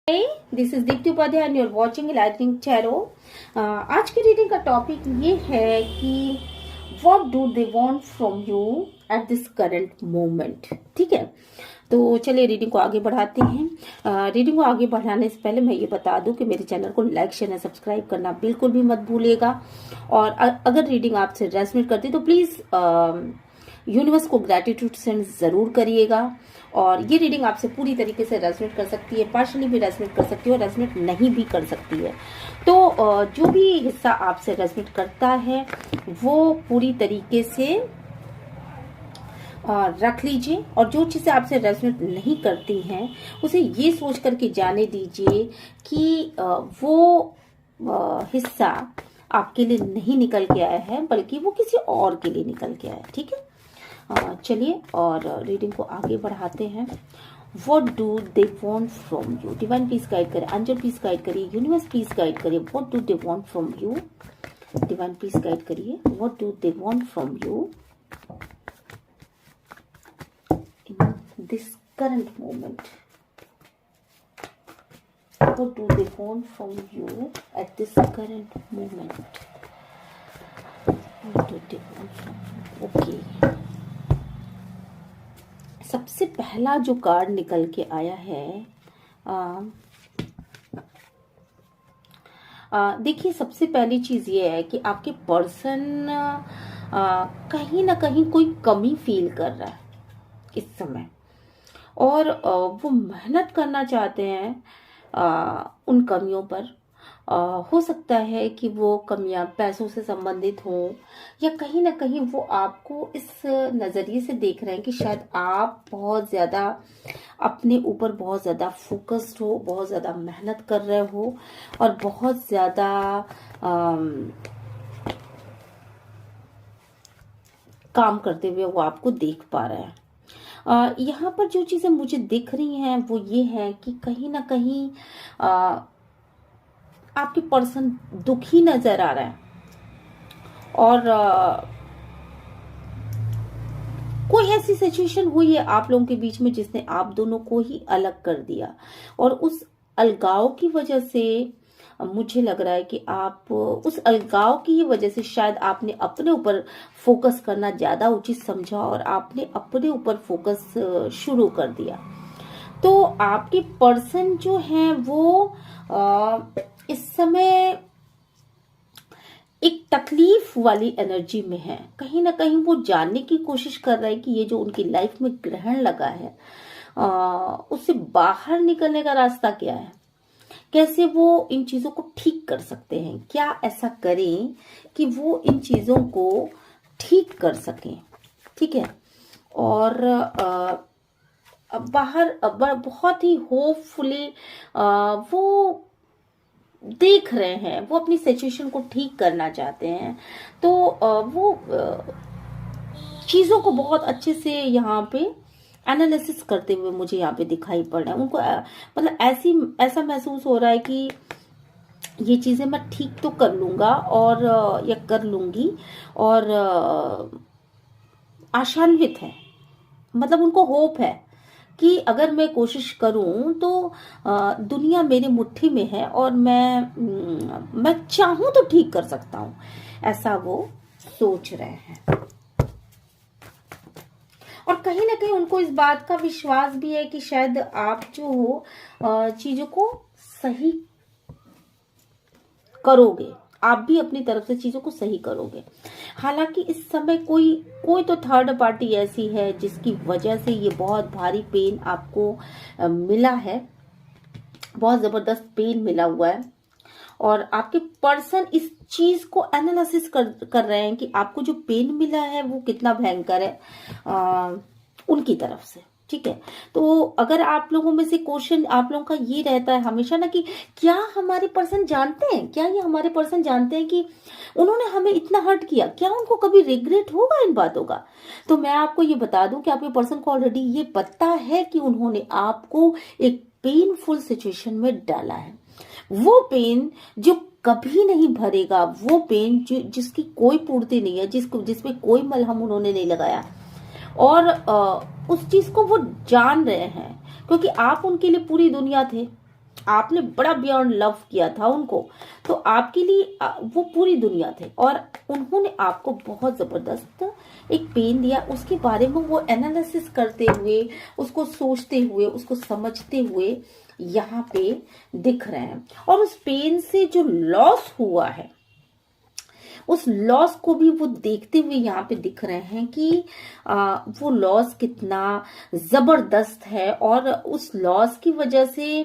This is Deepti Upadhyay and you are watching Lightning Tarot. आज की reading का टॉपिक ये है कि what do they want from you at this current moment. ठीक है, तो चलिए रीडिंग को आगे बढ़ाते हैं। रीडिंग को आगे बढ़ाने से पहले मैं ये बता दूं कि मेरे चैनल को लाइक शेयर एंड सब्सक्राइब करना बिल्कुल भी मत भूलिएगा। और अगर रीडिंग आपसे रेजोनेट करती तो प्लीज यूनिवर्स को ग्रेटिट्यूड सेंड जरूर करिएगा। और ये रीडिंग आपसे पूरी तरीके से रेजोनेट कर सकती है, पार्शली भी रेजोनेट कर सकती है और रेजोनेट नहीं भी कर सकती है। तो जो भी हिस्सा आपसे रेजोनेट करता है वो पूरी तरीके से रख लीजिए, और जो चीजें आपसे रेजोनेट नहीं करती हैं उसे ये सोच करके जाने दीजिए कि वो हिस्सा आपके लिए नहीं निकल के आया है, बल्कि वो किसी और के लिए निकल के आया है। ठीक है, चलिए और रीडिंग को आगे बढ़ाते हैं। What do they want from you. Divine please guide करें, एंजल प्लीज गाइड करिए, यूनिवर्स प्लीज गाइड करिए। What do they want from you. Divine please guide करिए, what do they want from you in this current moment. What do they want from you at this current moment? What do they want from you? Okay. सबसे पहला जो card निकल के आया है, देखिए सबसे पहली चीज ये है कि आपके पर्सन कहीं ना कहीं कोई कमी फील कर रहा है इस समय, और वो मेहनत करना चाहते हैं उन कमियों पर। हो सकता है कि वो कमियां पैसों से संबंधित हों, या कहीं ना कहीं वो आपको इस नज़रिए से देख रहे हैं कि शायद आप बहुत ज़्यादा अपने ऊपर बहुत ज़्यादा फोकस्ड हो, बहुत ज़्यादा मेहनत कर रहे हो, और बहुत ज़्यादा काम करते हुए वो आपको देख पा रहे हैं। यहाँ पर जो चीजें मुझे दिख रही हैं वो ये है कि कहीं ना कहीं आपके पर्सन दुखी नजर आ रहा है, और कोई ऐसी सिचुएशन हुई है आप लोगों के बीच में जिसने आप दोनों को ही अलग कर दिया, और उस अलगाव की वजह से मुझे लग रहा है कि आप उस अलगाव की ही वजह से शायद आपने अपने ऊपर फोकस करना ज्यादा उचित समझा, और आपने अपने ऊपर फोकस शुरू कर दिया। तो आपके पर्सन जो हैं वो इस समय एक तकलीफ वाली एनर्जी में है। कहीं ना कहीं वो जानने की कोशिश कर रहे हैं कि ये जो उनकी लाइफ में ग्रहण लगा है उससे बाहर निकलने का रास्ता क्या है, कैसे वो इन चीजों को ठीक कर सकते हैं, क्या ऐसा करें कि वो इन चीजों को ठीक कर सकें। ठीक है, और बाहर बहुत ही होपफुली वो देख रहे हैं, वो अपनी सिचुएशन को ठीक करना चाहते हैं। तो वो चीजों को बहुत अच्छे से यहाँ पे एनालिसिस करते हुए मुझे यहाँ पे दिखाई पड़ रहा है। उनको मतलब ऐसा महसूस हो रहा है कि ये चीजें मैं ठीक तो कर लूंगा और या कर लूंगी, और आशान्वित है। मतलब उनको होप है कि अगर मैं कोशिश करूं तो दुनिया मेरी मुट्ठी में है, और मैं चाहूं तो ठीक कर सकता हूं, ऐसा वो सोच रहे हैं। और कहीं ना कहीं उनको इस बात का विश्वास भी है कि शायद आप जो हो चीजों को सही करोगे, आप भी अपनी तरफ से चीजों को सही करोगे। हालांकि इस समय कोई तो थर्ड पार्टी ऐसी है जिसकी वजह से ये बहुत भारी पेन आपको मिला है, बहुत जबरदस्त पेन मिला हुआ है, और आपके पर्सन इस चीज को एनालिसिस कर रहे हैं कि आपको जो पेन मिला है वो कितना भयंकर है उनकी तरफ से। ठीक है, तो अगर आप लोगों में से क्वेश्चन आप लोगों का ये रहता है हमेशा ना कि क्या हमारे पर्सन जानते हैं, क्या ये हमारे पर्सन जानते हैं कि उन्होंने हमें इतना हर्ट किया, क्या उनको कभी रिग्रेट होगा इन बातों का। तो मैं आपको ये बता दूं कि आपके पर्सन को ऑलरेडी ये पता है कि उन्होंने आपको एक पेनफुल सिचुएशन में डाला है। वो पेन जो कभी नहीं भरेगा, वो पेन जिसकी कोई पूर्ति नहीं है, जिसमें कोई मलहम उन्होंने नहीं लगाया, और उस चीज को वो जान रहे हैं क्योंकि आप उनके लिए पूरी दुनिया थे। आपने बड़ा बियॉन्ड लव किया था उनको, तो आपके लिए वो पूरी दुनिया थे, और उन्होंने आपको बहुत जबरदस्त एक पेन दिया। उसके बारे में वो एनालिसिस करते हुए, उसको सोचते हुए, उसको समझते हुए यहाँ पे दिख रहे हैं। और उस पेन से जो लॉस हुआ है, उस लॉस को भी वो देखते हुए यहाँ पे दिख रहे हैं कि वो लॉस कितना जबरदस्त है, और उस लॉस की वजह से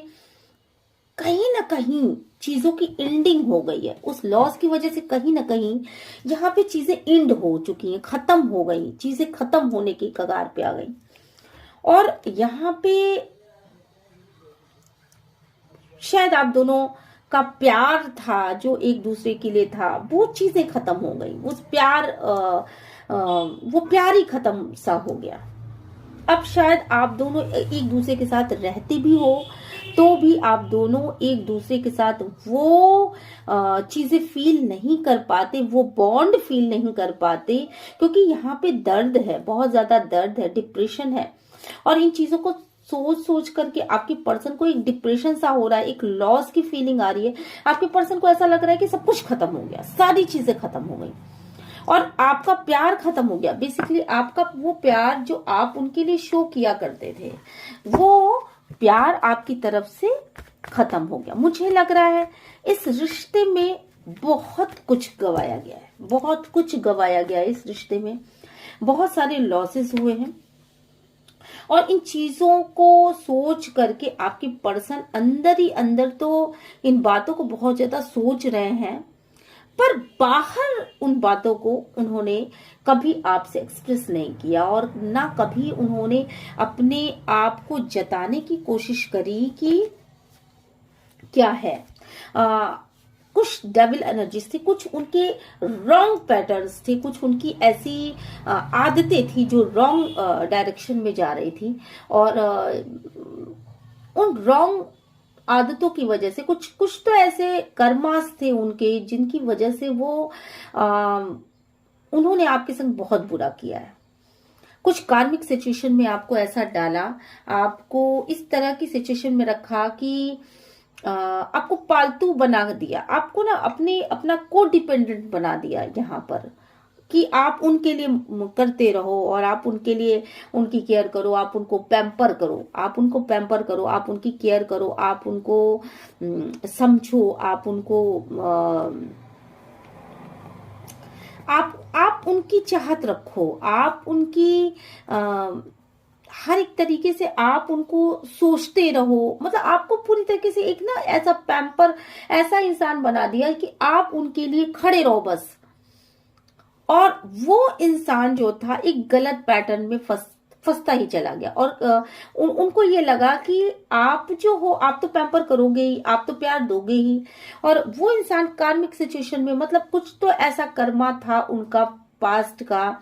कहीं ना कहीं चीजों की एंडिंग हो गई है। उस लॉस की वजह से कहीं ना कहीं यहाँ पे चीजें एंड हो चुकी हैं, खत्म हो गई, चीजें खत्म होने की कगार पे आ गई। और यहाँ पे शायद आप दोनों का प्यार था जो एक दूसरे के लिए था, वो चीजें खत्म हो गई, उस प्यार वो प्यार ही खत्म सा हो गया। अब शायद आप दोनों एक दूसरे के साथ रहते भी हो तो भी आप दोनों एक दूसरे के साथ वो चीजें फील नहीं कर पाते, वो बॉन्ड फील नहीं कर पाते, क्योंकि यहाँ पे दर्द है, बहुत ज्यादा दर्द है, डिप्रेशन है। और इन चीजों को सोच सोच करके आपके पर्सन को एक डिप्रेशन सा हो रहा है, एक लॉस की फीलिंग आ रही है। आपके पर्सन को ऐसा लग रहा है कि सब कुछ खत्म हो गया, सारी चीजें खत्म हो गई, और आपका प्यार खत्म हो गया। बेसिकली आपका वो प्यार जो आप उनके लिए शो किया करते थे, वो प्यार आपकी तरफ से खत्म हो गया। मुझे लग रहा है इस रिश्ते में बहुत कुछ गवाया गया है, बहुत कुछ गवाया गया है इस रिश्ते में, बहुत सारे लॉसेस हुए हैं। और इन चीजों को सोच करके आपकी पर्सन अंदर ही अंदर तो इन बातों को बहुत ज्यादा सोच रहे हैं, पर बाहर उन बातों को उन्होंने कभी आपसे एक्सप्रेस नहीं किया, और ना कभी उन्होंने अपने आप को जताने की कोशिश करी कि क्या है। कुछ डेविल एनर्जीज थी, कुछ उनके रॉन्ग पैटर्न्स थे, कुछ उनकी ऐसी आदतें थी जो रॉन्ग डायरेक्शन में जा रही थी, और उन रॉन्ग आदतों की वजह से कुछ कुछ तो ऐसे कर्मास थे उनके जिनकी वजह से वो उन्होंने आपके संग बहुत बुरा किया है। कुछ कार्मिक सिचुएशन में आपको ऐसा डाला, आपको इस तरह की सिचुएशन में रखा कि आपको पालतू बना दिया, आपको ना अपना को डिपेंडेंट बना दिया यहाँ पर, कि आप उनके लिए करते रहो, और आप उनके लिए उनकी केयर करो, आप उनको पैम्पर करो, आप उनको पैम्पर करो, आप उनकी केयर करो, आप उनको समझो, आप उनको आप उनकी चाहत रखो, आप उनकी हर एक तरीके से आप उनको सोचते रहो। मतलब आपको पूरी तरीके से एक ना ऐसा पैम्पर, ऐसा इंसान बना दिया कि आप उनके लिए खड़े रहो बस। और वो इंसान जो था एक गलत पैटर्न में फंसता ही चला गया, और उनको ये लगा कि आप जो हो, आप तो पैम्पर करोगे ही, आप तो प्यार दोगे ही। और वो इंसान कार्मिक सिचुएशन में, मतलब कुछ तो ऐसा कर्मा था उनका पास्ट का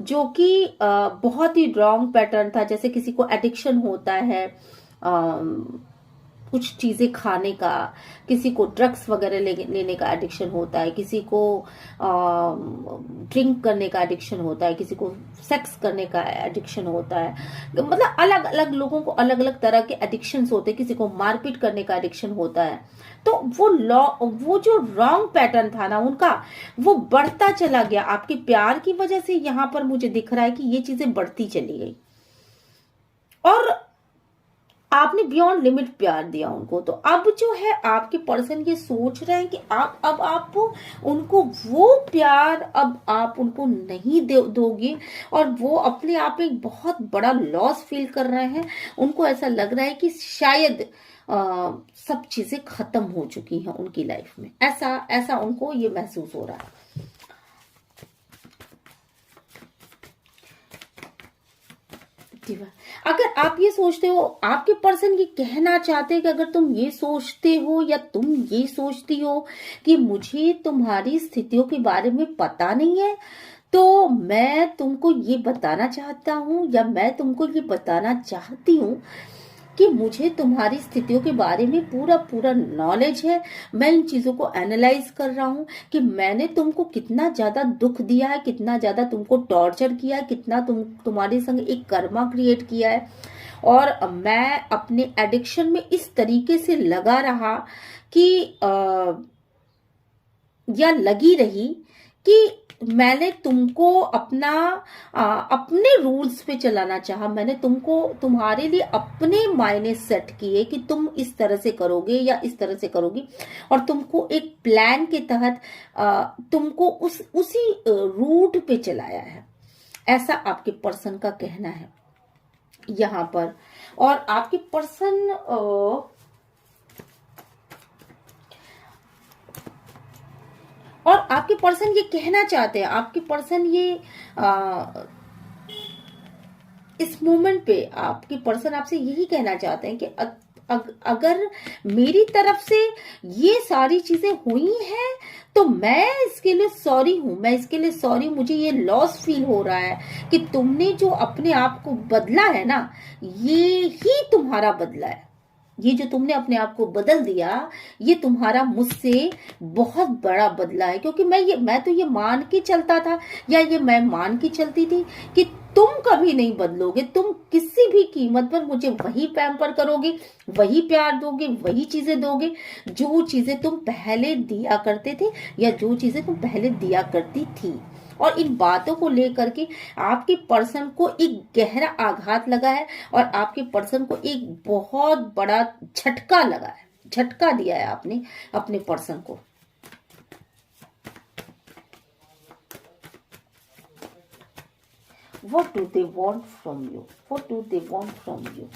जो कि बहुत ही रॉन्ग पैटर्न था। जैसे किसी को एडिक्शन होता है कुछ चीजें खाने का, किसी को ड्रग्स वगैरह लेने का एडिक्शन होता है, किसी को ड्रिंक करने का एडिक्शन होता है, किसी को सेक्स करने का एडिक्शन होता है। मतलब अलग अलग लोगों को अलग अलग तरह के एडिक्शंस होते हैं, किसी को मारपीट करने का एडिक्शन होता है। तो वो जो रॉन्ग पैटर्न था ना उनका, वो बढ़ता चला गया आपके प्यार की वजह से। यहाँ पर मुझे दिख रहा है कि ये चीजें बढ़ती चली गई, और आपने बियॉन्ड लिमिट प्यार दिया उनको। तो अब जो है आपके पर्सन ये सोच रहे हैं कि अब आप उनको वो प्यार अब आप उनको नहीं दोगे, और वो अपने आप में बहुत बड़ा लॉस फील कर रहे हैं। उनको ऐसा लग रहा है कि शायद सब चीजें खत्म हो चुकी हैं उनकी लाइफ में, ऐसा उनको ये महसूस हो रहा है। अगर आप ये सोचते हो, आपके पर्सन ये कहना चाहते हैं कि अगर तुम ये सोचते हो या तुम ये सोचती हो कि मुझे तुम्हारी स्थितियों के बारे में पता नहीं है, तो मैं तुमको ये बताना चाहता हूं, या मैं तुमको ये बताना चाहती हूं कि मुझे तुम्हारी स्थितियों के बारे में पूरा पूरा नॉलेज है। मैं इन चीजों को एनालाइज कर रहा हूँ कि मैंने तुमको कितना ज्यादा दुख दिया है, कितना ज्यादा तुमको टॉर्चर किया है, कितना तुम्हारे संग एक कर्मा क्रिएट किया है। और मैं अपने एडिक्शन में इस तरीके से लगा रहा कि या लगी रही कि मैंने तुमको अपने रूल्स पे चलाना चाहा। मैंने तुमको तुम्हारे लिए अपने मायने सेट किए कि तुम इस तरह से करोगे या इस तरह से करोगी, और तुमको एक प्लान के तहत तुमको उसी रूट पे चलाया है। ऐसा आपके पर्सन का कहना है यहाँ पर। और आपके पर्सन और आपके पर्सन ये कहना चाहते हैं, आपके पर्सन ये इस मोमेंट पे आपके पर्सन आपसे यही कहना चाहते हैं कि अगर मेरी तरफ से ये सारी चीजें हुई हैं तो मैं इसके लिए सॉरी हूं, मैं इसके लिए सॉरी। मुझे ये लॉस फील हो रहा है कि तुमने जो अपने आप को बदला है ना, ये ही तुम्हारा बदला है। ये जो तुमने अपने आप को बदल दिया, ये तुम्हारा मुझसे बहुत बड़ा बदला है। क्योंकि मैं तो ये मान के चलता था, या ये मैं मान के चलती थी कि तुम कभी नहीं बदलोगे, तुम किसी भी कीमत पर मुझे वही पैम्पर करोगे, वही प्यार दोगे, वही चीजें दोगे जो चीजें तुम पहले दिया करते थे या जो चीजें तुम पहले दिया करती थी। और इन बातों को लेकर के आपके पर्सन को एक गहरा आघात लगा है और आपके पर्सन को एक बहुत बड़ा झटका लगा है, झटका दिया है आपने अपने पर्सन को। What do they want from you? What do they want from you?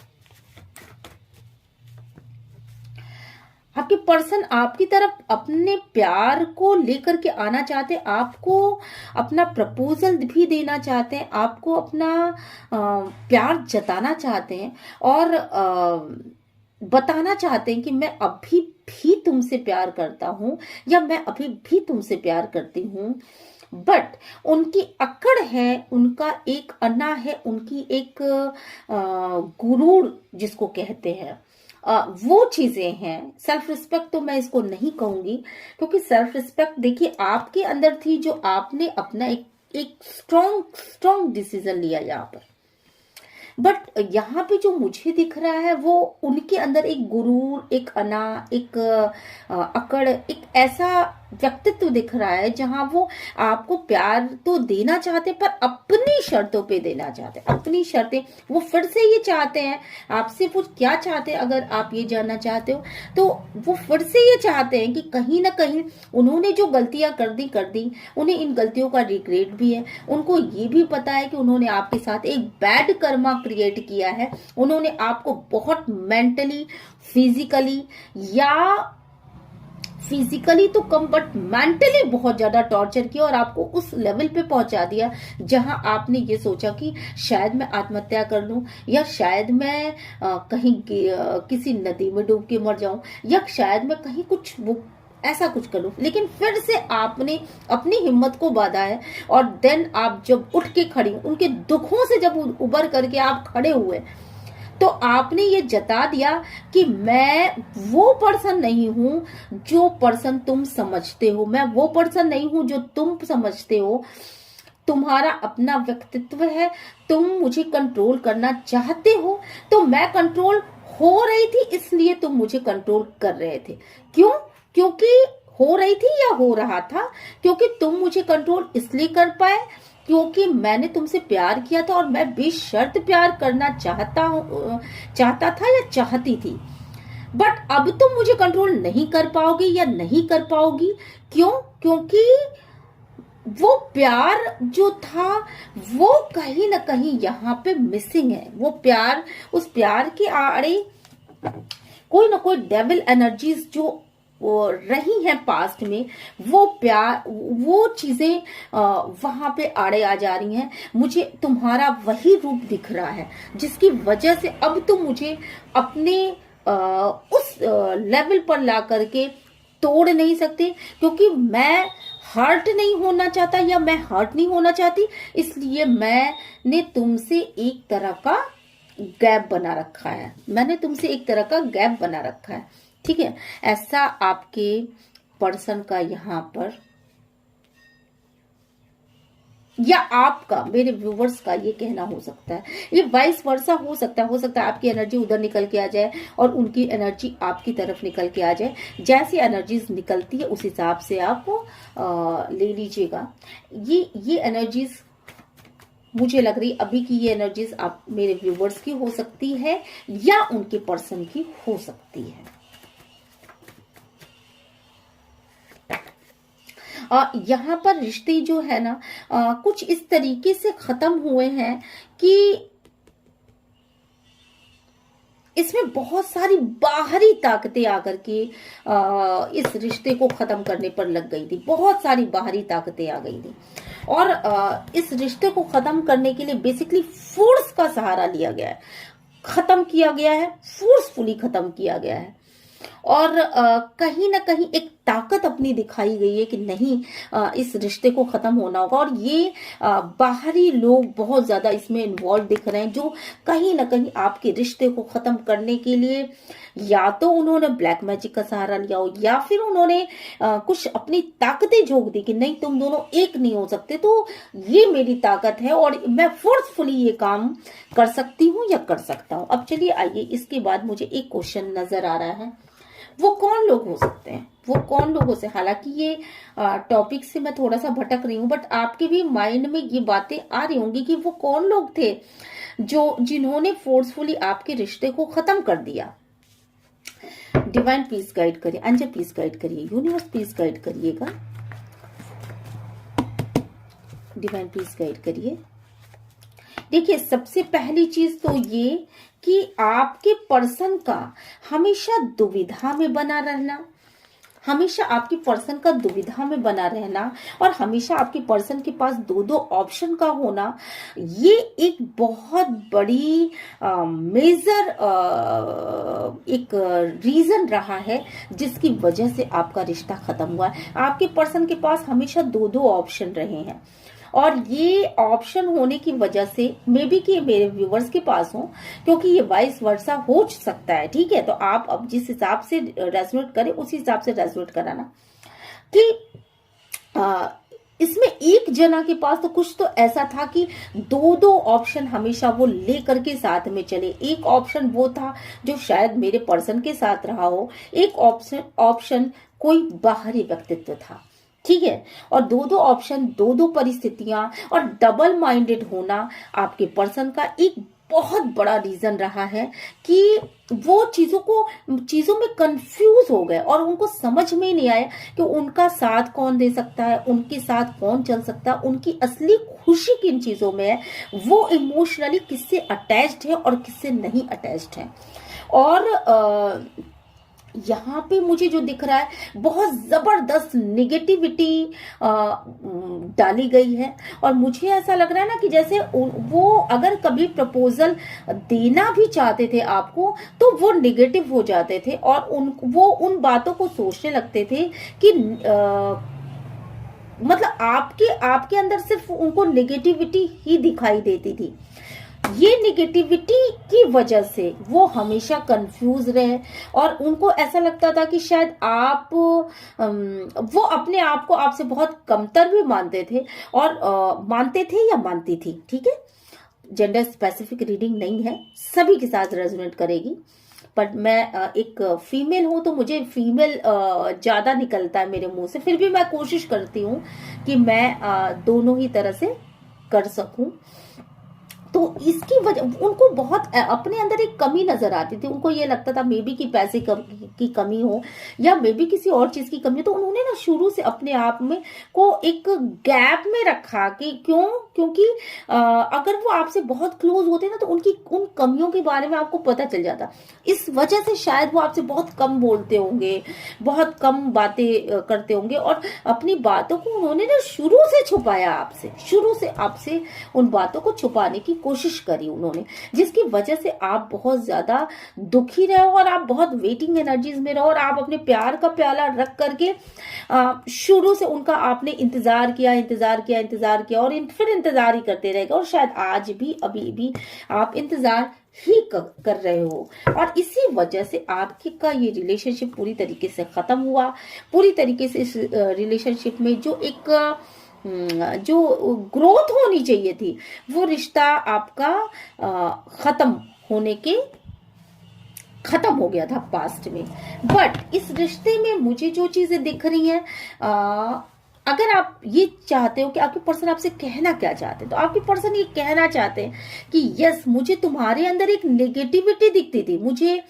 आपके पर्सन आपकी तरफ अपने प्यार को लेकर के आना चाहते हैं, आपको अपना प्रपोजल भी देना चाहते हैं, आपको अपना प्यार जताना चाहते हैं और बताना चाहते हैं कि मैं अभी भी तुमसे प्यार करता हूं या मैं अभी भी तुमसे प्यार करती हूं। बट उनकी अकड़ है, उनका एक अना है, उनकी एक गुरूर जिसको कहते हैं, वो चीजें हैं। सेल्फ रिस्पेक्ट तो मैं इसको नहीं कहूंगी, क्योंकि सेल्फ रिस्पेक्ट देखिए आपके अंदर थी, जो आपने अपना एक स्ट्रॉन्ग डिसीजन लिया यहाँ पर। बट यहाँ पे जो मुझे दिख रहा है वो उनके अंदर एक गुरूर, एक अना, एक अकड़, एक ऐसा व्यक्तित्व दिख रहा है जहां वो आपको प्यार तो देना चाहते पर अपनी शर्तों पे देना चाहते हैं, अपनी शर्तें। वो फिर से ये चाहते हैं आपसे, वो क्या चाहते हैं अगर आप ये जानना चाहते हो तो वो फिर से ये चाहते हैं कि कहीं ना कहीं उन्होंने जो गलतियां कर दी, उन्हें इन गलतियों का रिग्रेट भी है। उनको ये भी पता है कि उन्होंने आपके साथ एक बैड कर्मा क्रिएट किया है। उन्होंने आपको बहुत मेंटली, फिजिकली तो कम बट मेंटली बहुत ज्यादा टॉर्चर किया और आपको उस लेवल पे पहुंचा दिया जहां आपने ये सोचा कि शायद मैं आत्महत्या कर लूं, या शायद मैं कहीं किसी नदी में डूब के मर जाऊं, या शायद मैं कहीं ऐसा कुछ कर लूं। लेकिन फिर से आपने अपनी हिम्मत को बांधा है और देन आप जब उठ के खड़ी, उनके दुखों से जब उबर करके आप खड़े हुए, तो आपने ये जता दिया कि मैं वो पर्सन नहीं हूं जो पर्सन तुम समझते हो, मैं वो पर्सन नहीं हूं जो तुम समझते हो। तुम्हारा अपना व्यक्तित्व है, तुम मुझे कंट्रोल करना चाहते हो, तो मैं कंट्रोल हो रही थी इसलिए तुम मुझे कंट्रोल कर रहे थे। क्यों? क्योंकि हो रही थी या हो रहा था? क्योंकि तुम मुझे कंट्रोल इसलिए कर पाए क्योंकि मैंने तुमसे प्यार किया था और मैं बेशर्त प्यार करना चाहता था या चाहती थी। बट अब तुम मुझे कंट्रोल नहीं कर पाओगे या नहीं कर पाओगी। क्यों? क्योंकि वो प्यार जो था वो कहीं ना कहीं यहाँ पे मिसिंग है। वो प्यार, उस प्यार के आड़े कोई ना कोई डेविल एनर्जीज जो रही हैं पास्ट में, वो प्यार, वो चीजें वहां पे आड़े आ जा रही हैं। मुझे तुम्हारा वही रूप दिख रहा है जिसकी वजह से अब तुम मुझे अपने उस लेवल पर ला करके तोड़ नहीं सकते, क्योंकि मैं हर्ट नहीं होना चाहता या मैं हर्ट नहीं होना चाहती। इसलिए मैंने तुमसे एक तरह का गैप बना रखा है, मैंने तुमसे एक तरह का गैप बना रखा है, ठीक है। ऐसा आपके पर्सन का यहाँ पर या आपका, मेरे व्यूवर्स का ये कहना हो सकता है, ये वाइस वर्सा हो सकता है आपकी एनर्जी उधर निकल के आ जाए और उनकी एनर्जी आपकी तरफ निकल के आ जाए। जैसी एनर्जीज निकलती है उस हिसाब से आप ले लीजिएगा। ये एनर्जीज मुझे लग रही, अभी की ये एनर्जीज आप मेरे व्यूवर्स की हो सकती है या उनके पर्सन की हो सकती है। यहाँ पर रिश्ते जो है ना कुछ इस तरीके से खत्म हुए हैं कि इसमें बहुत सारी बाहरी ताकतें आकर के इस रिश्ते को खत्म करने पर लग गई थी। बहुत सारी बाहरी ताकतें आ गई थी और इस रिश्ते को खत्म करने के लिए बेसिकली फोर्स का सहारा लिया गया है, खत्म किया गया है, फोर्सफुली खत्म किया गया है। और कहीं ना कहीं एक ताकत अपनी दिखाई गई है कि नहीं इस रिश्ते को खत्म होना होगा। और ये बाहरी लोग बहुत ज्यादा इसमें इन्वॉल्व दिख रहे हैं, जो कहीं ना कहीं आपके रिश्ते को खत्म करने के लिए या तो उन्होंने ब्लैक मैजिक का सहारा लिया हो या फिर उन्होंने कुछ अपनी ताकतें झोंक दी कि नहीं तुम दोनों एक नहीं हो सकते, तो ये मेरी ताकत है और मैं फोर्सफुली ये काम कर सकती हूँ या कर सकता हूँ। अब चलिए आइए, इसके बाद मुझे एक क्वेश्चन नजर आ रहा है, वो कौन लोग हो सकते हैं, वो कौन लोगों से, हालांकि ये टॉपिक से मैं थोड़ा सा भटक रही हूँ, बट आपके भी माइंड में ये बातें आ रही होंगी कि वो कौन लोग थे जिन्होंने फोर्सफुली आपके रिश्ते को खत्म कर दिया। डिवाइन प्लीज गाइड करिए, अंजल प्लीज गाइड करिए, यूनिवर्स प्लीज गाइड करिएगा, डिवाइन प्लीज गाइड करिए। देखिए, सबसे पहली चीज तो ये कि आपके पर्सन का हमेशा दुविधा में बना रहना, हमेशा आपकी पर्सन का दुविधा में बना रहना और हमेशा आपके पर्सन के पास दो दो ऑप्शन का होना, ये एक बहुत बड़ी मेजर एक रीजन रहा है जिसकी वजह से आपका रिश्ता खत्म हुआ है। आपके पर्सन के पास हमेशा दो दो ऑप्शन रहे हैं और ये ऑप्शन होने की वजह से मे बी कि मेरे व्यूवर्स के पास हो, क्योंकि ये वाइस वर्सा हो सकता है, ठीक है। तो आप अब जिस हिसाब से रेजोनेट करें उस हिसाब से रेजोनेट कराना कि इसमें एक जना के पास तो कुछ तो ऐसा था कि दो दो ऑप्शन हमेशा वो लेकर के साथ में चले। एक ऑप्शन वो था जो शायद मेरे पर्सन के साथ रहा हो, एक ऑप्शन कोई बाहरी व्यक्तित्व था, ठीक है। और दो दो ऑप्शन, दो दो परिस्थितियां और डबल माइंडेड होना आपके पर्सन का एक बहुत बड़ा रीजन रहा है कि वो चीजों में कंफ्यूज हो गए और उनको समझ में ही नहीं आया कि उनका साथ कौन दे सकता है, उनके साथ कौन चल सकता है, उनकी असली खुशी किन चीजों में है, वो इमोशनली किससे अटैच्ड है और किससे नहीं अटैच्ड है। और यहाँ पे मुझे जो दिख रहा है बहुत जबरदस्त निगेटिविटी डाली गई है और मुझे ऐसा लग रहा है ना कि जैसे वो अगर कभी प्रपोजल देना भी चाहते थे आपको तो वो निगेटिव हो जाते थे और वो उन बातों को सोचने लगते थे कि मतलब आपके अंदर सिर्फ उनको निगेटिविटी ही दिखाई देती थी। ये निगेटिविटी की वजह से वो हमेशा कंफ्यूज रहे और उनको ऐसा लगता था कि शायद आप वो अपने आप को आपसे बहुत कमतर भी मानते थे और मानते थे या मानती थी, ठीक है। जेंडर स्पेसिफिक रीडिंग नहीं है, सभी के साथ रेजोनेट करेगी, पर मैं एक फीमेल हूं तो मुझे फीमेल ज्यादा निकलता है मेरे मुंह से, फिर भी मैं कोशिश करती हूँ कि मैं दोनों ही तरह से कर सकूं। तो इसकी वजह उनको बहुत अपने अंदर एक कमी नजर आती थी, उनको ये लगता था मे बी कि पैसे की कमी हो या मे बी किसी और चीज की कमी हो, तो उन्होंने ना शुरू से अपने आप में को एक गैप में रखा कि क्योंकि अगर वो आपसे बहुत क्लोज होते ना तो उनकी उन कमियों के बारे में आपको पता चल जाता। इस वजह से शायद वो आपसे बहुत कम बोलते होंगे, बहुत कम बातें करते होंगे और अपनी बातों को उन्होंने ना शुरू से छुपाया आपसे, शुरू से आपसे उन बातों को छुपाने की कोशिश करी उन्होंने, जिसकी वजह से आप बहुत ज्यादा दुखी रहे और आप बहुत वेटिंग एनर्जीज में रहो और आप अपने प्यार का प्याला रख करके शुरू से उनका आपने इंतजार किया और फिर इंतजार ही करते रहेगा और शायद आज भी अभी भी आप इंतजार ही कर रहे हो, और इसी वजह से आपके का ये रिलेशनशिप पूरी तरीके से खत्म हुआ। पूरी तरीके से इस रिलेशनशिप में जो एक जो ग्रोथ होनी चाहिए थी, वो रिश्ता आपका खत्म होने के खत्म हो गया था पास्ट में। बट इस रिश्ते में मुझे जो चीजें दिख रही हैं, अगर आप ये चाहते हो कि आपके पर्सन आपसे कहना क्या चाहते हैं, तो आपके पर्सन ये कहना चाहते हैं कि यस, मुझे तुम्हारे अंदर एक नेगेटिविटी दिखती थी। मुझे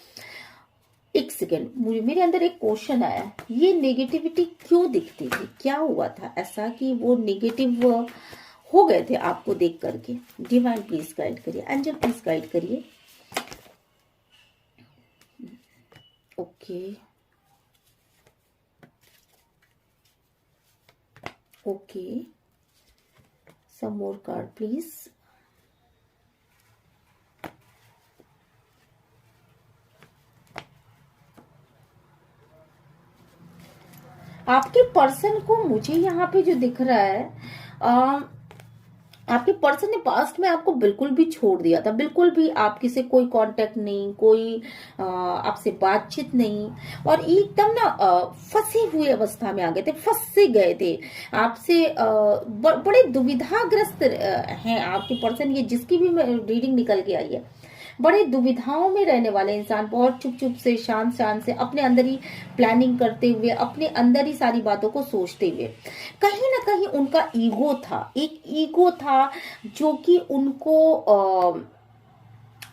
एक सेकेंड, मुझे मेरे अंदर एक क्वेश्चन आया, ये नेगेटिविटी क्यों दिखती थी? क्या हुआ था ऐसा कि वो नेगेटिव हो गए थे आपको देख करके? डिवाइन प्लीज गाइड करिए, एंजल प्लीज गाइड करिए। Okay okay, some more card please. आपके पर्सन को मुझे यहाँ पे जो दिख रहा है, आपके पर्सन ने पास्ट में आपको बिल्कुल भी छोड़ दिया था। बिल्कुल भी आपके से कोई कांटेक्ट नहीं, कोई आपसे बातचीत नहीं, और एकदम ना फंसे हुए अवस्था में आ गए थे, फंस से गए थे आपसे। बड़े दुविधाग्रस्त हैं आपके पर्सन, ये जिसकी भी रीडिंग निकल के आई है। बड़े दुविधाओं में रहने वाले इंसान, बहुत चुप चुप से, शांत शांत से, अपने अंदर ही प्लानिंग करते हुए, अपने अंदर ही सारी बातों को सोचते हुए। कहीं ना कहीं उनका ईगो था, एक ईगो था जो कि उनको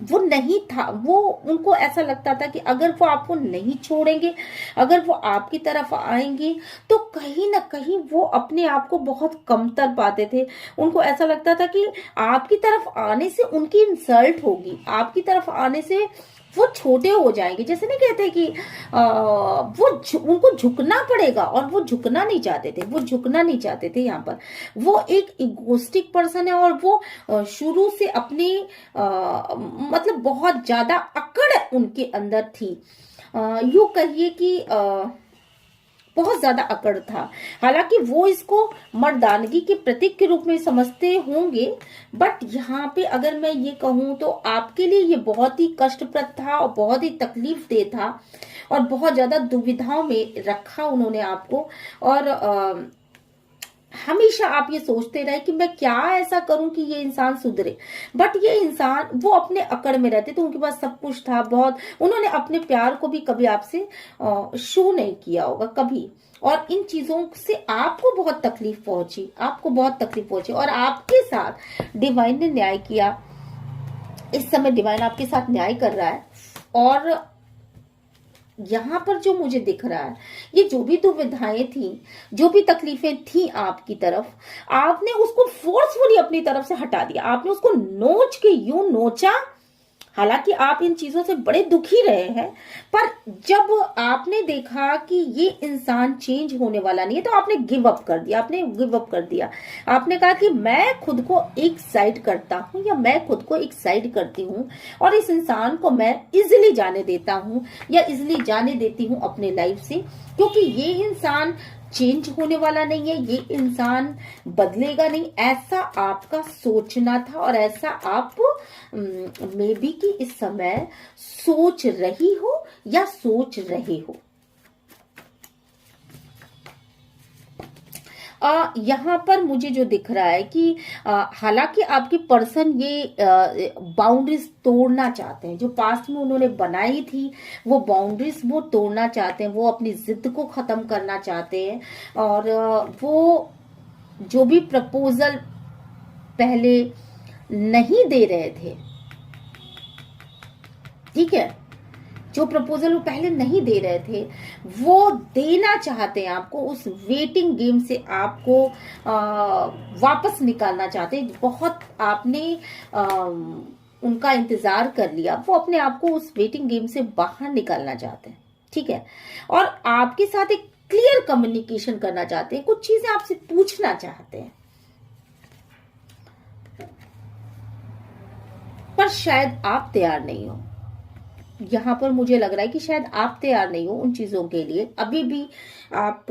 वो नहीं था। वो उनको ऐसा लगता था कि अगर वो आपको नहीं छोड़ेंगे, अगर वो आपकी तरफ आएंगे, तो कहीं ना कहीं वो अपने आप को बहुत कमतर पाते थे। उनको ऐसा लगता था कि आपकी तरफ आने से उनकी इंसल्ट होगी, आपकी तरफ आने से वो छोटे हो जाएंगे। जैसे नहीं कहते कि उनको झुकना पड़ेगा, और वो झुकना नहीं चाहते थे, वो झुकना नहीं चाहते थे। यहाँ पर वो एक इगोस्टिक पर्सन है, और वो शुरू से अपने मतलब बहुत ज्यादा अकड़ उनके अंदर थी। यूं कहिए कि बहुत ज्यादा अकड़ था। हालांकि वो इसको मर्दानगी के प्रतीक के रूप में समझते होंगे, बट यहाँ पे अगर मैं ये कहूँ तो आपके लिए ये बहुत ही कष्टप्रद था, और बहुत ही तकलीफ दे था, और बहुत ज्यादा दुविधाओं में रखा उन्होंने आपको। और हमेशा आप ये सोचते रहे कि मैं क्या ऐसा करूं कि ये इंसान सुधरे। बट ये इंसान, वो अपने अकड़ में रहते थे, उनके पास सब कुछ था बहुत। उन्होंने अपने प्यार को भी कभी आपसे शो नहीं किया होगा कभी, और इन चीजों से आपको बहुत तकलीफ पहुंची, आपको बहुत तकलीफ पहुंची, और आपके साथ डिवाइन ने न्याय किया। इस समय डिवाइन आपके साथ न्याय कर रहा है। और यहाँ पर जो मुझे दिख रहा है, ये जो भी दुविधाएं थी, जो भी तकलीफें थी आपकी तरफ, आपने उसको फोर्सफुली अपनी तरफ से हटा दिया। आपने उसको नोच के यूं नोचा। हालांकि आप इन चीजों से बड़े दुखी रहे हैं, पर जब आपने देखा कि ये इंसान चेंज होने वाला नहीं है, तो आपने गिव अप कर दिया। आपने गिव अप कर दिया। आपने कहा कि मैं खुद को एक साइड करता हूं, या मैं खुद को एक साइड करती हूं, और इस इंसान को मैं इजिली जाने देता हूं, या इजिली जाने देती हूं अपने लाइफ से, क्योंकि ये इंसान चेंज होने वाला नहीं है, ये इंसान बदलेगा नहीं। ऐसा आपका सोचना था, और ऐसा आप मे बी कि इस समय सोच रही हो या सोच रहे हो। यहाँ पर मुझे जो दिख रहा है कि हालांकि आपके पर्सन ये बाउंड्रीज तोड़ना चाहते हैं, जो पास्ट में उन्होंने बनाई थी वो बाउंड्रीज वो तोड़ना चाहते हैं, वो अपनी जिद को खत्म करना चाहते हैं। और वो जो भी प्रपोजल पहले नहीं दे रहे थे, ठीक है, जो प्रपोजल वो पहले नहीं दे रहे थे, वो देना चाहते हैं आपको। उस वेटिंग गेम से आपको वापस निकालना चाहते हैं। बहुत आपने उनका इंतजार कर लिया, वो अपने आप को उस वेटिंग गेम से बाहर निकालना चाहते हैं, ठीक है। और आपके साथ एक क्लियर कम्युनिकेशन करना चाहते हैं, कुछ चीजें आपसे पूछना चाहते हैं, पर शायद आप तैयार नहीं हो। यहाँ पर मुझे लग रहा है कि शायद आप तैयार नहीं हो उन चीजों के लिए। अभी भी आप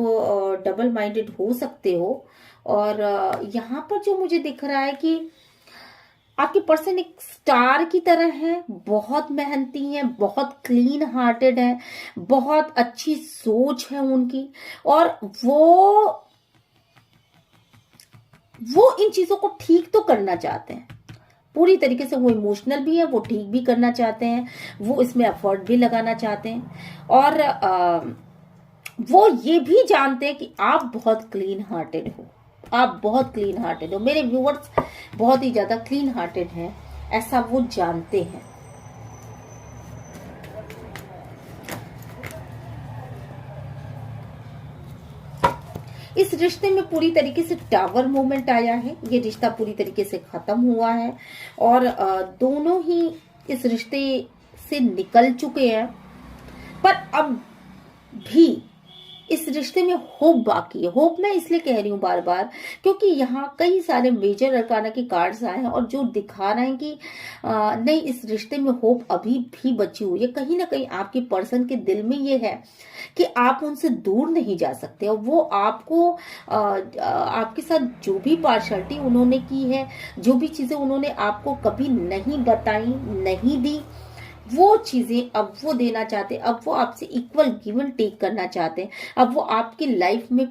डबल माइंडेड हो सकते हो। और यहाँ पर जो मुझे दिख रहा है कि आपके पर्सन एक स्टार की तरह है, बहुत मेहनती है, बहुत क्लीन हार्टेड है, बहुत अच्छी सोच है उनकी, और वो इन चीजों को ठीक तो करना चाहते हैं पूरी तरीके से। वो इमोशनल भी है, वो ठीक भी करना चाहते हैं, वो इसमें एफर्ट भी लगाना चाहते हैं, और वो ये भी जानते हैं कि आप बहुत क्लीन हार्टेड हो, आप बहुत क्लीन हार्टेड हो। मेरे व्यूअर्स बहुत ही ज्यादा क्लीन हार्टेड हैं, ऐसा वो जानते हैं। इस रिश्ते में पूरी तरीके से टावर मूवमेंट आया है, ये रिश्ता पूरी तरीके से खत्म हुआ है, और दोनों ही इस रिश्ते से निकल चुके हैं, पर अब भी इस रिश्ते में होप बाकी है। होप मैं इसलिए कह रही हूँ बार बार क्योंकि यहाँ कई सारे मेजर अरकाना के कार्ड्स आए हैं और जो दिखा रहे हैं कि नहीं, इस रिश्ते में होप अभी भी बची हुई है। कहीं ना कहीं आपके पर्सन के दिल में ये है कि आप उनसे दूर नहीं जा सकते, और वो आपको आपके साथ जो भी पार्शलिटी उन्होंने की है, जो भी चीजें उन्होंने आपको कभी नहीं बताई, नहीं दी, वो चीजें अब वो देना चाहते हैं। अब वो आपसे इक्वल गिव एंड टेक करना चाहते हैं। अब वो आपकी लाइफ में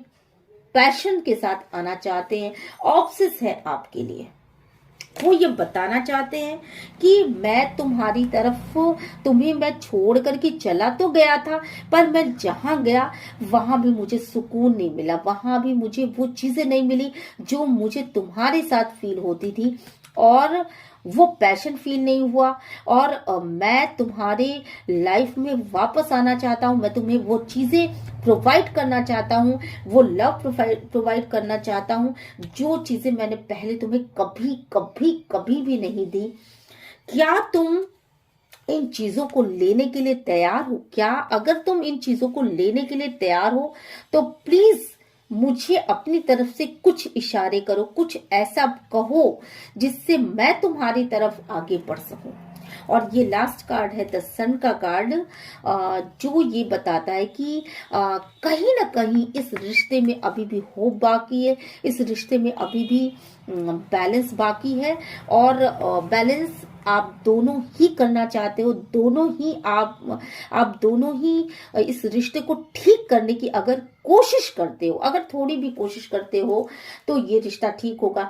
पैशन के साथ आना चाहते हैं, ऑब्सेस है आपके लिए। वो ये बताना चाहते हैं कि मैं तुम्हारी तरफ, तुम्हें मैं छोड़ करके चला तो गया था, पर मैं जहां गया वहां भी मुझे सुकून नहीं मिला, वहां भी मुझे वो चीजें नहीं मिली जो मुझे तुम्हारे साथ फील होती थी, और वो पैशन फील नहीं हुआ, और मैं तुम्हारे लाइफ में वापस आना चाहता हूं। मैं तुम्हें वो चीजें प्रोवाइड करना चाहता हूं, वो लव प्रोवाइड करना चाहता हूं, जो चीजें मैंने पहले तुम्हें कभी कभी कभी भी नहीं दी। क्या तुम इन चीजों को लेने के लिए तैयार हो? क्या अगर तुम इन चीजों को लेने के लिए तैयार हो तो प्लीज मुझे अपनी तरफ से कुछ इशारे करो, कुछ ऐसा कहो जिससे मैं तुम्हारी तरफ आगे बढ़ सकूं। और ये लास्ट कार्ड है द सन का कार्ड, जो ये बताता है कि कहीं ना कहीं इस रिश्ते में अभी भी होप बाकी है, इस रिश्ते में अभी भी बैलेंस बाकी है, और बैलेंस आप दोनों ही करना चाहते हो। दोनों ही आप दोनों ही इस रिश्ते को ठीक करने की अगर कोशिश करते हो, अगर थोड़ी भी कोशिश करते हो, तो ये रिश्ता ठीक होगा।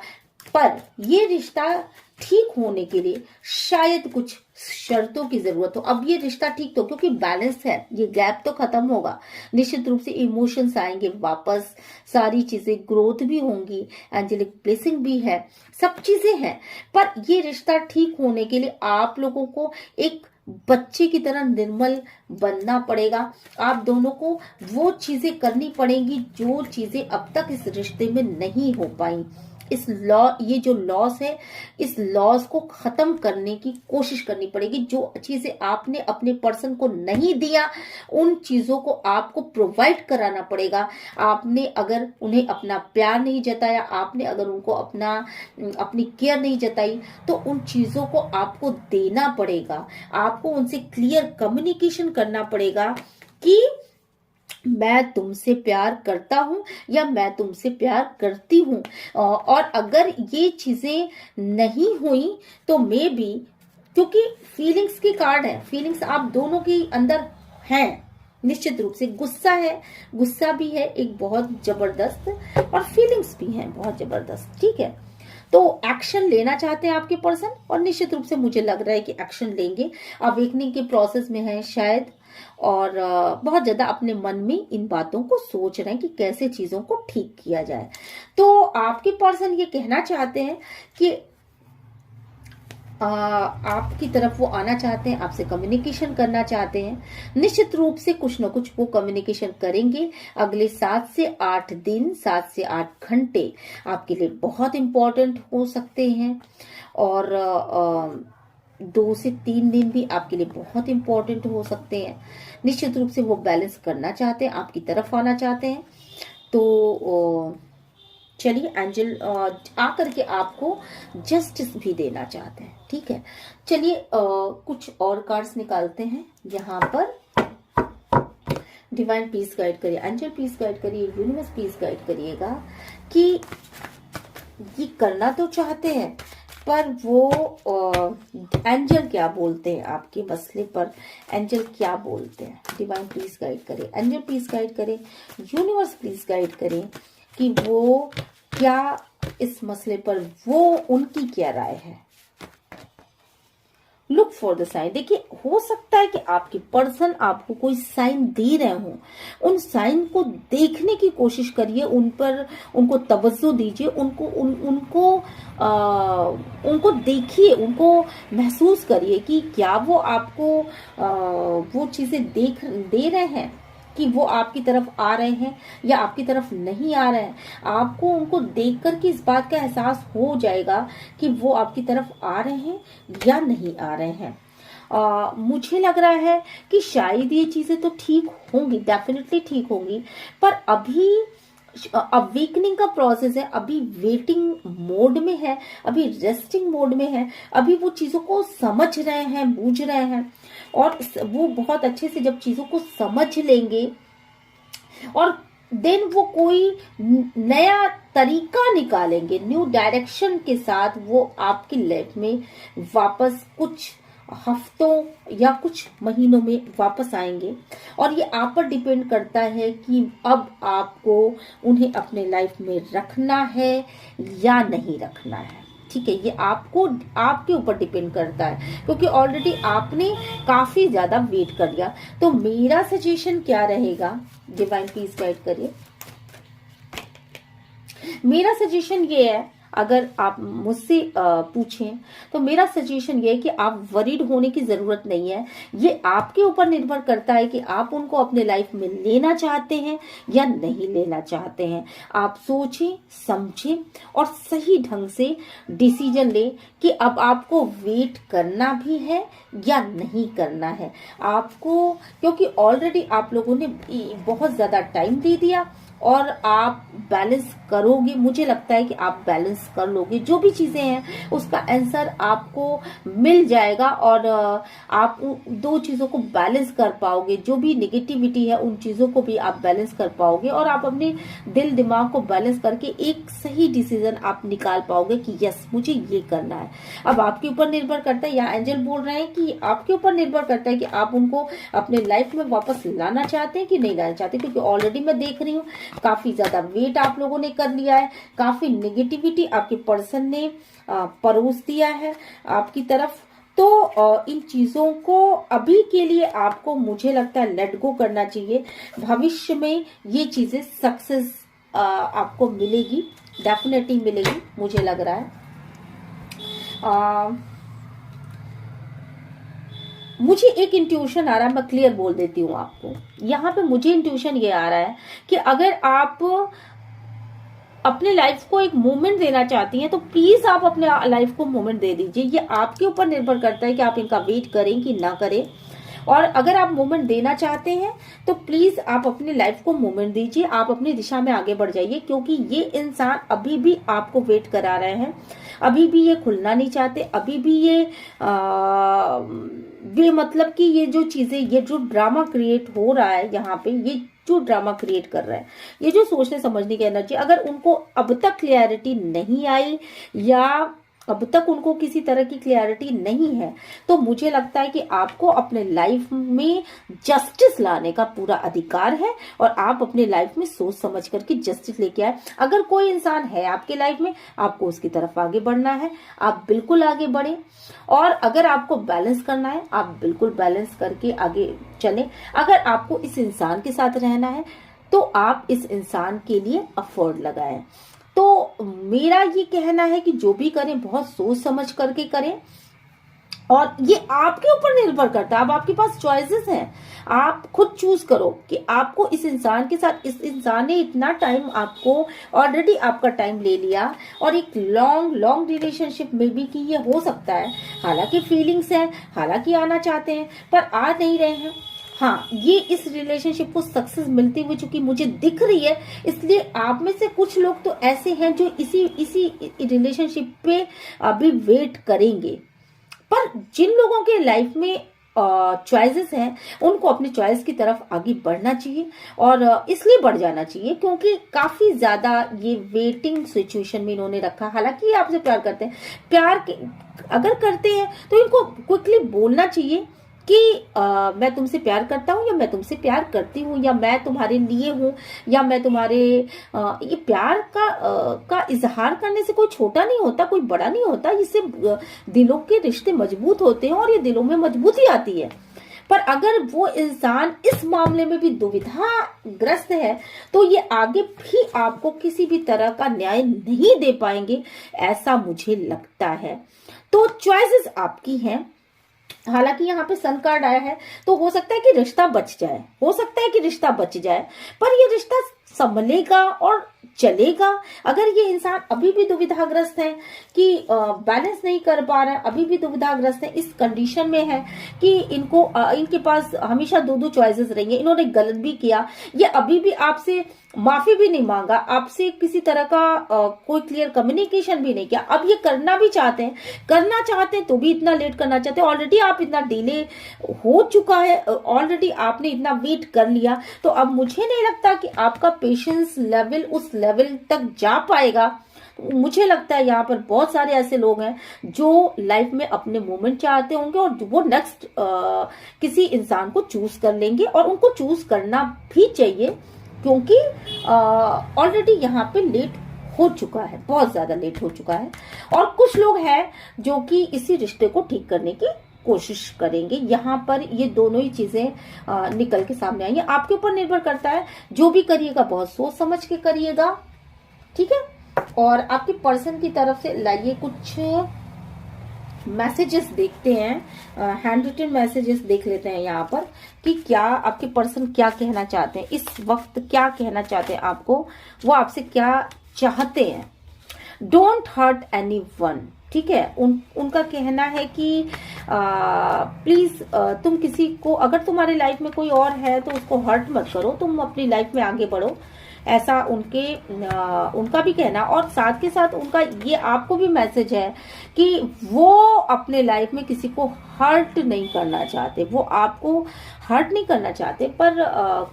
पर ये रिश्ता ठीक होने के लिए शायद कुछ शर्तों की जरूरत हो। अब ये रिश्ता ठीक तो क्योंकि बैलेंस है, ये गैप तो खत्म होगा, निश्चित रूप से इमोशंस आएंगे वापस, सारी चीजें, ग्रोथ भी होंगी, एंजेलिक ब्लेसिंग भी है, सब चीजें हैं। पर ये रिश्ता ठीक होने के लिए आप लोगों को एक बच्चे की तरह निर्मल बनना पड़ेगा। आप दोनों को वो चीजें करनी पड़ेंगी जो चीजें अब तक इस रिश्ते में नहीं हो पाई। इस ये जो लॉस है, इस लॉस को खत्म करने की कोशिश करनी पड़ेगी। जो चीजें आपने अपने पर्सन को नहीं दिया, उन चीजों को आपको प्रोवाइड कराना पड़ेगा। आपने अगर उन्हें अपना प्यार नहीं जताया, आपने अगर उनको अपनी केयर नहीं जताई, तो उन चीजों को आपको देना पड़ेगा। आपको उनसे क्लियर कम्युनिकेशन करना पड़ेगा कि मैं तुमसे प्यार करता हूं या मैं तुमसे प्यार करती हूं। और अगर ये चीजें नहीं हुई तो मे बी, क्योंकि फीलिंग्स की कार्ड है, फीलिंग्स आप दोनों के अंदर हैं, निश्चित रूप से गुस्सा है, गुस्सा भी है एक बहुत जबरदस्त, और फीलिंग्स भी हैं बहुत जबरदस्त। ठीक है, तो एक्शन लेना चाहते हैं आपके पर्सन, और निश्चित रूप से मुझे लग रहा है कि एक्शन लेंगे। अवेकनिंग के प्रोसेस में है शायद, और बहुत ज्यादा अपने मन में इन बातों को सोच रहे हैं कि कैसे चीजों को ठीक किया जाए। तो आपके पर्सन ये कहना चाहते हैं कि आपकी तरफ वो आना चाहते हैं, आपसे कम्युनिकेशन करना चाहते हैं। निश्चित रूप से कुछ न कुछ वो कम्युनिकेशन करेंगे। अगले 7 से 8 दिन, 7 से 8 घंटे आपके लिए बहुत इंपॉर्टेंट हो सकते हैं, और 2 से 3 दिन भी आपके लिए बहुत इंपॉर्टेंट हो सकते हैं। निश्चित रूप से वो बैलेंस करना चाहते हैं, आपकी तरफ आना चाहते हैं। तो चलिए, एंजल आकर के आपको जस्टिस भी देना चाहते हैं। ठीक है, चलिए कुछ और कार्ड्स निकालते हैं यहाँ पर। डिवाइन पीस गाइड करिए, एंजल पीस गाइड करिए, यूनिवर्स पीस गाइड करिएगा कि ये करना तो चाहते हैं पर वो एंजल क्या बोलते हैं आपके मसले पर, एंजल क्या बोलते हैं। डिवाइन प्लीज गाइड करें, एंजल प्लीज गाइड करें, यूनिवर्स प्लीज गाइड करें कि वो क्या इस मसले पर, वो उनकी क्या राय है। Look for the sign. देखिए, हो सकता है कि आपके पर्सन आपको कोई साइन दे रहे हो, उन साइन को देखने की कोशिश करिए, उन पर उनको तवज्जो दीजिए, उनको देखिए, उनको महसूस करिए कि क्या वो आपको वो चीजें दे रहे हैं कि वो आपकी तरफ आ रहे हैं या आपकी तरफ नहीं आ रहे हैं। आपको उनको देख कर के इस बात का एहसास हो जाएगा कि वो आपकी तरफ आ रहे हैं या नहीं आ रहे हैं। मुझे लग रहा है कि शायद ये चीजें तो ठीक होंगी, डेफिनेटली ठीक होंगी, पर अभी अवेकनिंग का प्रोसेस है, अभी वेटिंग मोड में है, अभी रेस्टिंग मोड में है, अभी वो चीजों को समझ रहे हैं, बूझ रहे हैं, और वो बहुत अच्छे से जब चीजों को समझ लेंगे और देन वो कोई नया तरीका निकालेंगे, न्यू डायरेक्शन के साथ वो आपकी लाइफ में वापस कुछ हफ्तों या कुछ महीनों में वापस आएंगे। और ये आप पर डिपेंड करता है कि अब आपको उन्हें अपने लाइफ में रखना है या नहीं रखना है। ठीक है, ये आपको, आपके ऊपर डिपेंड करता है, क्योंकि ऑलरेडी आपने काफी ज्यादा वेट कर लिया। तो मेरा सजेशन क्या रहेगा, डिवाइन प्लीज गाइड करिए। मेरा सजेशन ये है, अगर आप मुझसे पूछें तो मेरा सजेशन ये है कि आप वरीड होने की जरूरत नहीं है। ये आपके ऊपर निर्भर करता है कि आप उनको अपने लाइफ में लेना चाहते हैं या नहीं लेना चाहते हैं। आप सोचें, समझें और सही ढंग से डिसीजन लें कि अब आपको वेट करना भी है या नहीं करना है आपको, क्योंकि ऑलरेडी आप लोगों ने बहुत ज्यादा टाइम दे दिया और आप बैलेंस करोगे। मुझे लगता है कि आप बैलेंस कर लोगे, जो भी चीजें हैं उसका आंसर आपको मिल जाएगा और आप दो चीजों को बैलेंस कर पाओगे। जो भी निगेटिविटी है उन चीजों को भी आप बैलेंस कर पाओगे और आप अपने दिल दिमाग को बैलेंस करके एक सही डिसीजन आप निकाल पाओगे कि यस मुझे ये करना है। अब आपके ऊपर निर्भर करता है, या एंजल बोल रहे हैं कि आपके ऊपर निर्भर करता है कि आप उनको अपने लाइफ में वापस लाना चाहते हैं कि नहीं लाना चाहते, क्योंकि ऑलरेडी मैं देख रही हूँ काफी ज्यादा वेट आप लोगों ने कर लिया है, काफी नेगेटिविटी आपके पर्सन ने परोस दिया है आपकी तरफ। तो इन चीजों को अभी के लिए आपको, मुझे लगता है, लेट गो करना चाहिए। भविष्य में ये चीजें सक्सेस आपको मिलेगी, डेफिनेटली मिलेगी, मुझे लग रहा है। मुझे एक इंट्यूशन आ रहा है, मैं क्लियर बोल देती हूँ आपको। यहाँ पे मुझे इंट्यूशन ये आ रहा है कि अगर आप अपने लाइफ को एक मोमेंट देना चाहती हैं तो प्लीज आप अपने लाइफ को मोमेंट दे दीजिए। ये आपके ऊपर निर्भर करता है कि आप इनका वेट करें कि ना करें। और अगर आप मोमेंट देना चाहते हैं तो प्लीज आप अपनी लाइफ को मोमेंट दीजिए, आप अपनी दिशा में आगे बढ़ जाइए, क्योंकि ये इंसान अभी भी आपको वेट करा रहे हैं, अभी भी ये खुलना नहीं चाहते, अभी भी ये मतलब कि ये जो चीजें, ये जो ड्रामा क्रिएट हो रहा है यहाँ पे, ये जो ड्रामा क्रिएट कर रहा है, ये जो सोचने समझने की एनर्जी, अगर उनको अब तक क्लियरिटी नहीं आई या अब तक उनको किसी तरह की क्लियरिटी नहीं है, तो मुझे लगता है कि आपको अपने लाइफ में जस्टिस लाने का पूरा अधिकार है और आप अपने लाइफ में सोच समझ करके जस्टिस लेके आए। अगर कोई इंसान है आपके लाइफ में, आपको उसकी तरफ आगे बढ़ना है, आप बिल्कुल आगे बढ़े। और अगर आपको बैलेंस करना है, आप बिल्कुल बैलेंस करके आगे चलें। अगर आपको इस इंसान के साथ रहना है तो आप इस इंसान के लिए एफर्ट लगाएं। तो मेरा ये कहना है कि जो भी करें बहुत सोच समझ करके करें, और ये आपके ऊपर निर्भर करता है। अब आपके पास चॉइसेस हैं, आप खुद चूज करो कि आपको इस इंसान के साथ, इस इंसान ने इतना टाइम आपको, ऑलरेडी आपका टाइम ले लिया, और एक लॉन्ग रिलेशनशिप में भी कि ये हो सकता है, हालांकि फीलिंग्स है, हालांकि आना चाहते हैं पर आ नहीं रहे हैं। हाँ, ये इस रिलेशनशिप को सक्सेस मिलती हुई चूंकि मुझे दिख रही है, इसलिए आप में से कुछ लोग तो ऐसे हैं जो इसी रिलेशनशिप पे अभी वेट करेंगे। पर जिन लोगों के लाइफ में चॉइसेस हैं उनको अपने चॉइस की तरफ आगे बढ़ना चाहिए। और इसलिए बढ़ जाना चाहिए क्योंकि काफी ज्यादा ये वेटिंग सिचुएशन में इन्होंने रखा। हालांकि ये आपसे प्यार करते हैं, अगर करते हैं तो इनको क्विकली बोलना चाहिए कि मैं तुमसे प्यार करता हूँ या मैं तुमसे प्यार करती हूँ या मैं तुम्हारे लिए हूँ या मैं तुम्हारे ये प्यार का इजहार करने से कोई छोटा नहीं होता, कोई बड़ा नहीं होता। इससे दिलों के रिश्ते मजबूत होते हैं और ये दिलों में मजबूती आती है। पर अगर वो इंसान इस मामले में भी दुविधाग्रस्त है तो ये आगे भी आपको किसी भी तरह का न्याय नहीं दे पाएंगे, ऐसा मुझे लगता है। तो चॉइसेस आपकी हैं। हालांकि यहाँ पे सन कार्ड आया है तो हो सकता है कि रिश्ता बच जाए, हो सकता है कि रिश्ता बच जाए, पर ये रिश्ता संभलेगा और चलेगा। अगर ये इंसान अभी भी दुविधाग्रस्त है कि बैलेंस नहीं कर पा रहा है, अभी भी दुविधाग्रस्त है, इस कंडीशन में है कि इनके पास हमेशा दो चॉइसेस रहेंगे, इन्होंने गलत भी किया, ये अभी भी आपसे माफी भी नहीं मांगा, आपसे किसी तरह का कोई क्लियर कम्युनिकेशन भी नहीं किया, अब ये करना चाहते हैं तो भी इतना लेट करना चाहते हैं। ऑलरेडी आप इतना डिले हो चुका है, ऑलरेडी आपने इतना वेट कर लिया, तो अब मुझे नहीं लगता कि आपका पेशेंस लेवल उस लेवल तक जा पाएगा। मुझे लगता है यहाँ पर बहुत सारे ऐसे लोग हैं जो लाइफ में अपने मोमेंट चाहते होंगे और वो नेक्स्ट किसी इंसान को चूज कर लेंगे और उनको चूज करना भी चाहिए क्योंकि ऑलरेडी यहाँ पे लेट हो चुका है, बहुत ज्यादा लेट हो चुका है। और कुछ लोग हैं जो कि इसी रिश्ते को ठीक करने की कोशिश करेंगे। यहाँ पर ये दोनों ही चीजें निकल के सामने आई है। आपके ऊपर निर्भर करता है, जो भी करिएगा बहुत सोच समझ के करिएगा, ठीक है। और आपके पर्सन की तरफ से लाइए कुछ मैसेजेस देखते हैं, हैंड रिटन मैसेजेस देख लेते हैं यहाँ पर कि क्या आपके पर्सन क्या कहना चाहते हैं इस वक्त, क्या कहना चाहते हैं आपको, वो आपसे क्या चाहते हैं। डोंट हर्ट एनीवन, ठीक है। उनका कहना है कि प्लीज तुम किसी को, अगर तुम्हारे लाइफ में कोई और है तो उसको हर्ट मत करो, तुम अपनी लाइफ में आगे बढ़ो, ऐसा उनका भी कहना। और साथ के साथ उनका ये आपको भी मैसेज है कि वो अपने लाइफ में किसी को हर्ट नहीं करना चाहते, वो आपको हर्ट नहीं करना चाहते, पर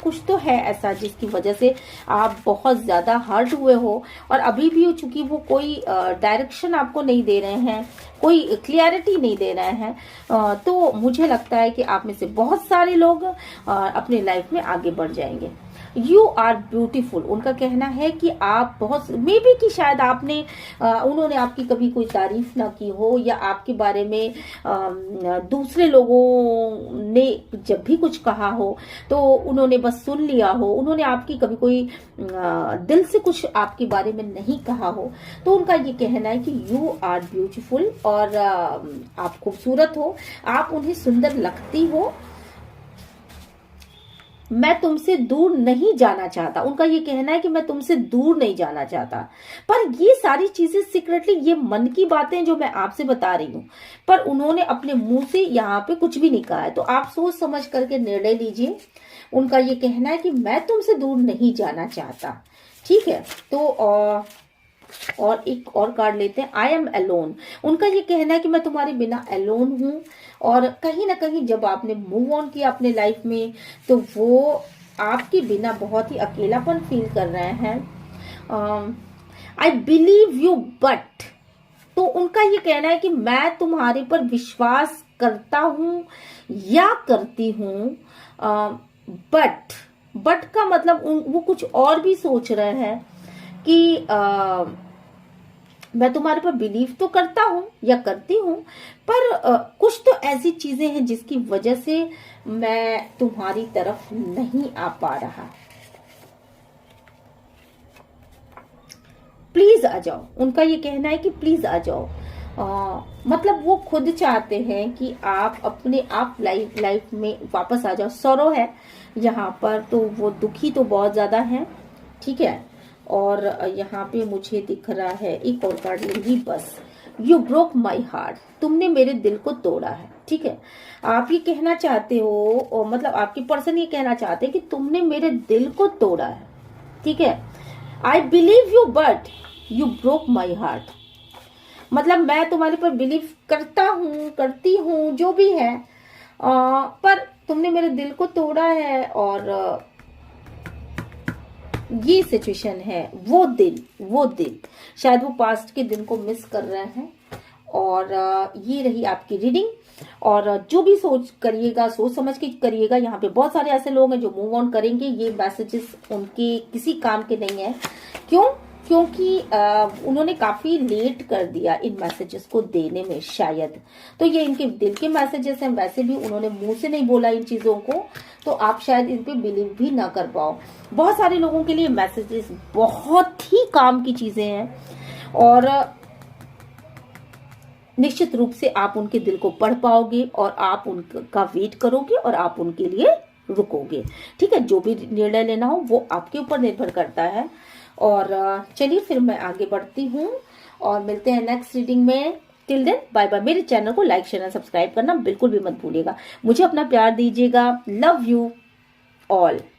कुछ तो है ऐसा जिसकी वजह से आप बहुत ज्यादा हर्ट हुए हो और अभी भी चूंकि वो कोई डायरेक्शन आपको नहीं दे रहे हैं, कोई क्लियरिटी नहीं दे रहे हैं, तो मुझे लगता है कि आप में से बहुत सारे लोग अपने लाइफ में आगे बढ़ जाएंगे। यू आर ब्यूटीफुल, उनका कहना है कि आप बहुत, मे बी कि शायद उन्होंने आपकी कभी कोई तारीफ ना की हो या आपके बारे में दूसरे लोगों ने जब भी कुछ कहा हो तो उन्होंने बस सुन लिया हो, उन्होंने आपकी कभी कोई दिल से कुछ आपके बारे में नहीं कहा हो। तो उनका ये कहना है कि यू आर ब्यूटीफुल और आप खूबसूरत हो, आप उन्हें सुंदर लगती हो, मैं तुमसे दूर नहीं जाना चाहता। उनका ये कहना है कि मैं तुमसे दूर नहीं जाना चाहता। पर ये सारी चीजें सीक्रेटली, ये मन की बातें जो मैं आपसे बता रही हूं, पर उन्होंने अपने मुंह से यहाँ पे कुछ भी नहीं कहा है, तो आप सोच समझ करके निर्णय लीजिए। उनका ये कहना है कि मैं तुमसे दूर नहीं जाना चाहता, ठीक है। तो और एक और कार्ड लेते हैं, आई एम अलोन। उनका ये कहना है कि मैं तुम्हारे बिना अलोन हूं और कहीं ना कहीं जब आपने मूव ऑन किया अपने लाइफ में तो वो आपके बिना बहुत ही अकेलापन फील कर रहे हैं। आई बिलीव यू बट, तो उनका ये कहना है कि मैं तुम्हारे पर विश्वास करता हूं या करती हूं, बट का मतलब वो कुछ और भी सोच रहे हैं कि मैं तुम्हारे पर बिलीव तो करता हूं या करती हूं, पर कुछ तो ऐसी चीजें हैं जिसकी वजह से मैं तुम्हारी तरफ नहीं आ पा रहा। प्लीज आ जाओ, उनका ये कहना है कि प्लीज आ जाओ। मतलब वो खुद चाहते हैं कि आप अपने आप लाइफ में वापस आ जाओ। सॉरो है यहाँ पर, तो वो दुखी तो बहुत ज्यादा है, ठीक है। और यहाँ पे मुझे दिख रहा है, एक और कार्ड लेंगी बस। यू ब्रोक माई हार्ट, तुमने मेरे दिल को तोड़ा है, ठीक है। आप ये कहना चाहते हो, और मतलब आपके पर्सन ये कहना चाहते हैं कि तुमने मेरे दिल को तोड़ा है, ठीक है। I believe you but you broke my heart, मतलब मैं तुम्हारे पर बिलीव करता हूं, करती हूं, जो भी है, पर तुमने मेरे दिल को तोड़ा है, और ये सिचुएशन है, वो दिन शायद वो पास्ट के दिन को मिस कर रहे हैं। और ये रही आपकी रीडिंग। और जो भी सोच करिएगा, सोच समझ के करिएगा। यहाँ पे बहुत सारे ऐसे लोग हैं जो मूव ऑन करेंगे। ये मैसेजेस उनके किसी काम के नहीं है। क्यों? क्योंकि उन्होंने काफी लेट कर दिया इन मैसेजेस को देने में शायद। तो ये इनके दिल के मैसेजेस हैं, वैसे भी उन्होंने मुंह से नहीं बोला इन चीजों को, तो आप शायद इन पे बिलीव भी ना कर पाओ। बहुत सारे लोगों के लिए मैसेजेस बहुत ही काम की चीजें हैं, और निश्चित रूप से आप उनके दिल को पढ़ पाओगे, और आप उनका वेट करोगे, और आप उनके लिए रुकोगे। ठीक है, जो भी निर्णय लेना हो वो आपके ऊपर निर्भर करता है। और चलिए फिर मैं आगे बढ़ती हूँ, और मिलते हैं नेक्स्ट रीडिंग में। Till then bye bye. मेरे चैनल को लाइक शेयर सब्सक्राइब करना बिल्कुल भी मत भूलिएगा। मुझे अपना प्यार दीजिएगा। Love you all.